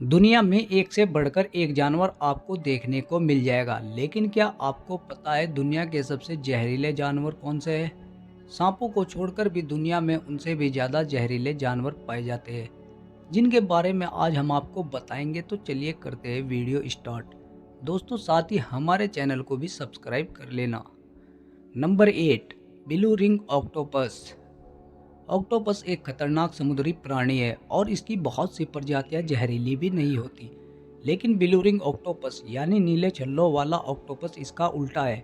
दुनिया में एक से बढ़कर एक जानवर आपको देखने को मिल जाएगा, लेकिन क्या आपको पता है दुनिया के सबसे जहरीले जानवर कौन से हैं? सांपों को छोड़कर भी दुनिया में उनसे भी ज़्यादा जहरीले जानवर पाए जाते हैं, जिनके बारे में आज हम आपको बताएंगे। तो चलिए करते हैं वीडियो स्टार्ट। दोस्तों, साथ ही हमारे चैनल को भी सब्सक्राइब कर लेना। Number 8, blue ring octopus. Octopus एक खतरनाक समुद्री प्राणी है और इसकी बहुत सी प्रजातियां जहरीली भी नहीं होती, लेकिन ब्लू रिंग ऑक्टोपस यानी नीले छल्लों वाला ऑक्टोपस इसका उल्टा है,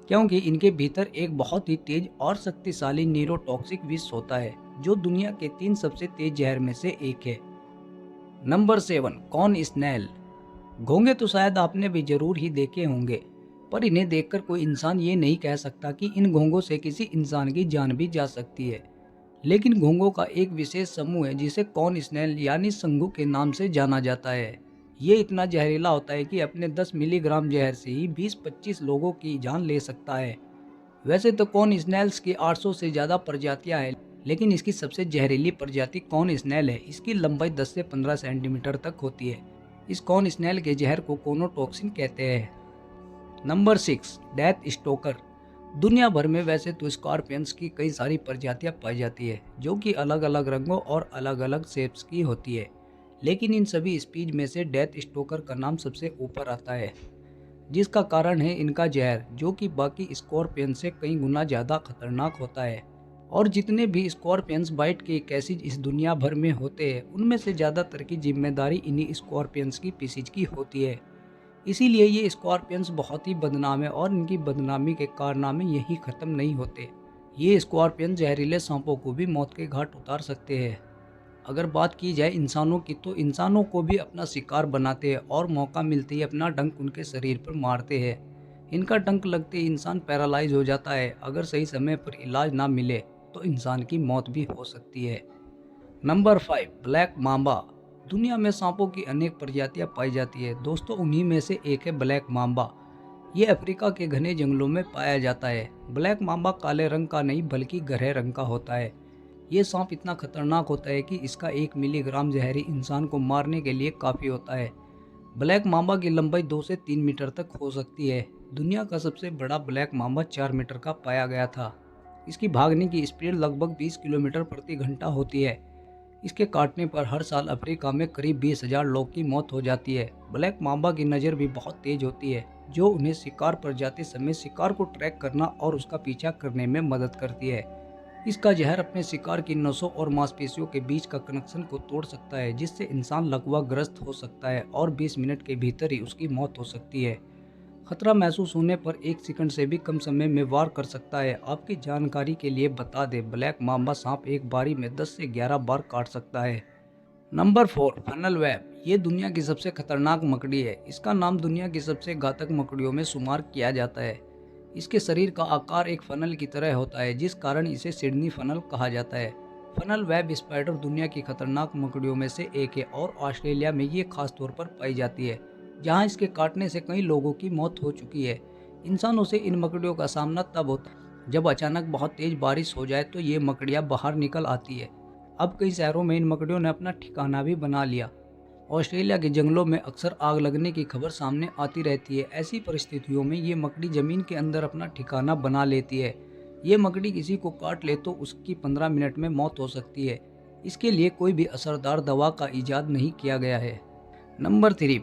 क्योंकि इनके भीतर एक बहुत ही तेज और शक्तिशाली न्यूरोटॉक्सिक विष होता है, जो दुनिया के 3 सबसे तेज जहर में से एक है। Number 7, corn snail. घोंगे तो शायद आपने भी जरूर ही देखे होंगे, पर इन्हें देखकर कोई इंसान ये नहीं कह सकता कि इन घोंगों से किसी इंसान की जान भी जा सकती है। लेकिन घोंघों का एक विशेष समूह है जिसे कॉर्न स्नेल यानी शंघू के नाम से जाना जाता है। ये इतना जहरीला होता है कि अपने 10 मिलीग्राम जहर से ही 20-25 लोगों की जान ले सकता है। वैसे तो कॉर्न स्नेल्स की 800 से ज़्यादा प्रजातियां हैं, लेकिन इसकी सबसे जहरीली प्रजाति कॉर्न स्नेल है। इसकी लंबाई 10 से 15 सेंटीमीटर तक होती है। इस कॉर्न स्नेल के जहर को कोनोटॉक्सिन कहते हैं। Number 6, death Stoker. दुनिया भर में वैसे तो स्कॉर्पियंस की कई सारी प्रजातियां पाई जाती है, जो कि अलग अलग रंगों और अलग अलग शेप्स की होती है, लेकिन इन सभी स्पीज में से डेथ स्टोकर का नाम सबसे ऊपर आता है, जिसका कारण है इनका जहर, जो कि बाकी स्कॉर्पियन से कई गुना ज़्यादा खतरनाक होता है। और जितने भी स्कॉर्पियंस बाइट के केसेज इस दुनिया भर में होते हैं, उनमें से ज़्यादातर की जिम्मेदारी इन्हीं स्कॉर्पियंस की पीसीज की होती है। इसीलिए ये स्कॉर्पियंस बहुत ही बदनाम है और इनकी बदनामी के कारनामे यही ख़त्म नहीं होते। ये स्कॉर्पियन जहरीले सांपों को भी मौत के घाट उतार सकते हैं। अगर बात की जाए इंसानों की, तो इंसानों को भी अपना शिकार बनाते हैं और मौका मिलते ही अपना डंक उनके शरीर पर मारते हैं। इनका डंक लगते ही इंसान पैरालाइज हो जाता है। अगर सही समय पर इलाज ना मिले तो इंसान की मौत भी हो सकती है। Number 5, black Mamba. दुनिया में सांपों की अनेक प्रजातियां पाई जाती है। दोस्तों, उन्हीं में से एक है ब्लैक मांबा। ये अफ्रीका के घने जंगलों में पाया जाता है। ब्लैक मांबा काले रंग का नहीं बल्कि गहरे रंग का होता है। ये सांप इतना खतरनाक होता है कि इसका 1 मिलीग्राम जहरी इंसान को मारने के लिए काफ़ी होता है। ब्लैक मांबा की लंबाई 2 से 3 मीटर तक हो सकती है। दुनिया का सबसे बड़ा ब्लैक मांबा 4 मीटर का पाया गया था। इसकी भागने की स्पीड लगभग 20 किलोमीटर प्रति घंटा होती है। इसके काटने पर हर साल अफ्रीका में करीब 20,000 लोग की मौत हो जाती है। ब्लैक मांबा की नज़र भी बहुत तेज होती है, जो उन्हें शिकार पर जाते समय शिकार को ट्रैक करना और उसका पीछा करने में मदद करती है। इसका जहर अपने शिकार की नसों और मांसपेशियों के बीच का कनेक्शन को तोड़ सकता है, जिससे इंसान लकवाग्रस्त हो सकता है और 20 मिनट के भीतर ही उसकी मौत हो सकती है। खतरा महसूस होने पर 1 सेकंड से भी कम समय में वार कर सकता है। आपकी जानकारी के लिए बता दें, ब्लैक मांबा सांप एक बारी में 10 से 11 बार काट सकता है। Number 4, funnel web. ये दुनिया की सबसे खतरनाक मकड़ी है। इसका नाम दुनिया की सबसे घातक मकड़ियों में शुमार किया जाता है। इसके शरीर का आकार एक फनल की तरह होता है, जिस कारण इसे सिडनी फनल कहा जाता है। फनल वेब स्पाइडर दुनिया की खतरनाक मकड़ियों में से एक है और ऑस्ट्रेलिया में ये खास तौर पर पाई जाती है, जहाँ इसके काटने से कई लोगों की मौत हो चुकी है। इंसानों से इन मकड़ियों का सामना तब होता है जब अचानक बहुत तेज बारिश हो जाए, तो ये मकड़ियाँ बाहर निकल आती है। अब कई शहरों में इन मकड़ियों ने अपना ठिकाना भी बना लिया। ऑस्ट्रेलिया के जंगलों में अक्सर आग लगने की खबर सामने आती रहती है। ऐसी परिस्थितियों में ये मकड़ी जमीन के अंदर अपना ठिकाना बना लेती है। ये मकड़ी किसी को काट ले तो उसकी 15 मिनट में मौत हो सकती है। इसके लिए कोई भी असरदार दवा का इजाद नहीं किया गया है। Number 3,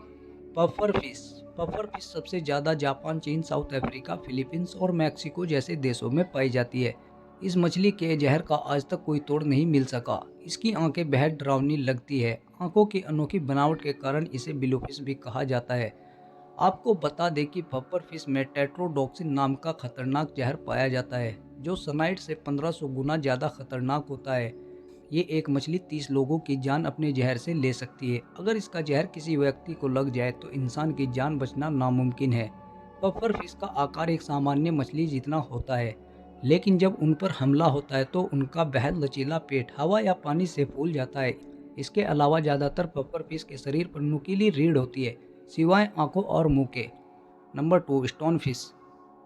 puffer fish. Puffer fish सबसे ज़्यादा जापान, चीन, साउथ अफ्रीका, फिलीपींस और मैक्सिको जैसे देशों में पाई जाती है। इस मछली के जहर का आज तक कोई तोड़ नहीं मिल सका। इसकी आंखें बेहद डरावनी लगती है। आंखों की अनोखी बनावट के कारण इसे ब्लू फिश भी कहा जाता है। आपको बता दें कि पफर फिश में टेट्रोडॉक्सिन नाम का खतरनाक जहर पाया जाता है, जो सनाइड से 1500 गुना ज़्यादा खतरनाक होता है। ये एक मछली 30 लोगों की जान अपने जहर से ले सकती है। अगर इसका जहर किसी व्यक्ति को लग जाए तो इंसान की जान बचना नामुमकिन है। पफर फिश का आकार एक सामान्य मछली जितना होता है, लेकिन जब उन पर हमला होता है तो उनका बेहद लचीला पेट हवा या पानी से फूल जाता है। इसके अलावा ज़्यादातर पफर फिश के शरीर पर नुकीली रीढ़ होती है, सिवाय आंखों और मुंह के। Number 2, stone fish.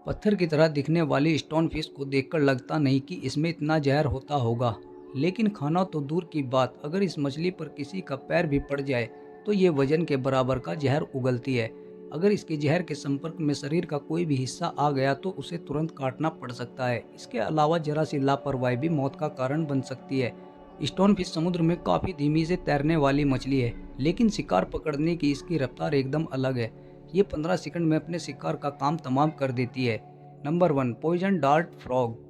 पत्थर की तरह दिखने वाली स्टोन फिश को देखकर लगता नहीं कि इसमें इतना जहर होता होगा, लेकिन खाना तो दूर की बात, अगर इस मछली पर किसी का पैर भी पड़ जाए तो ये वजन के बराबर का जहर उगलती है। अगर इसके जहर के संपर्क में शरीर का कोई भी हिस्सा आ गया तो उसे तुरंत काटना पड़ सकता है। इसके अलावा जरा सी लापरवाही भी मौत का कारण बन सकती है। स्टोन फिश समुद्र में काफी धीमी से तैरने वाली मछली है, लेकिन शिकार पकड़ने की इसकी रफ्तार एकदम अलग है। ये 15 सेकंड में अपने शिकार का काम तमाम कर देती है। Number 1, poison dart frog.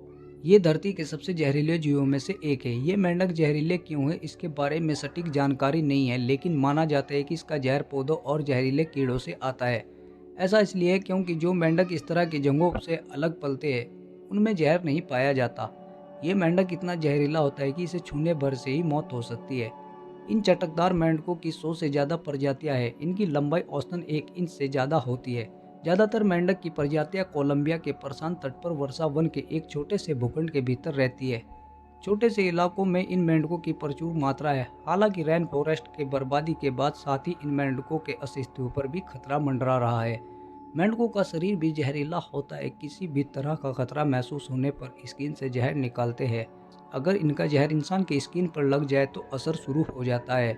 ये धरती के सबसे जहरीले जीवों में से एक है। ये मेंढक जहरीले क्यों है इसके बारे में सटीक जानकारी नहीं है, लेकिन माना जाता है कि इसका जहर पौधों और जहरीले कीड़ों से आता है। ऐसा इसलिए है क्योंकि जो मेंढक इस तरह की जगहों से अलग पलते हैं उनमें जहर नहीं पाया जाता। ये मेंढक इतना जहरीला होता है कि इसे छूने भर से ही मौत हो सकती है। इन चटकदार मेंढकों की 100 से ज़्यादा प्रजातियां हैं। इनकी लंबाई औसतन 1 इंच से ज़्यादा होती है। ज़्यादातर मेंढक की प्रजातियां कोलंबिया के प्रशांत तट पर वर्षा वन के एक छोटे से भूखंड के भीतर रहती है। छोटे से इलाकों में इन मेंढकों की प्रचुर मात्रा है। हालांकि रेन फॉरेस्ट के बर्बादी के बाद साथ ही इन मेंढकों के अस्तित्व पर भी खतरा मंडरा रहा है। मेंढकों का शरीर भी जहरीला होता है। किसी भी तरह का खतरा महसूस होने पर स्किन से जहर निकालते हैं। अगर इनका जहर इंसान की स्किन पर लग जाए तो असर शुरू हो जाता है।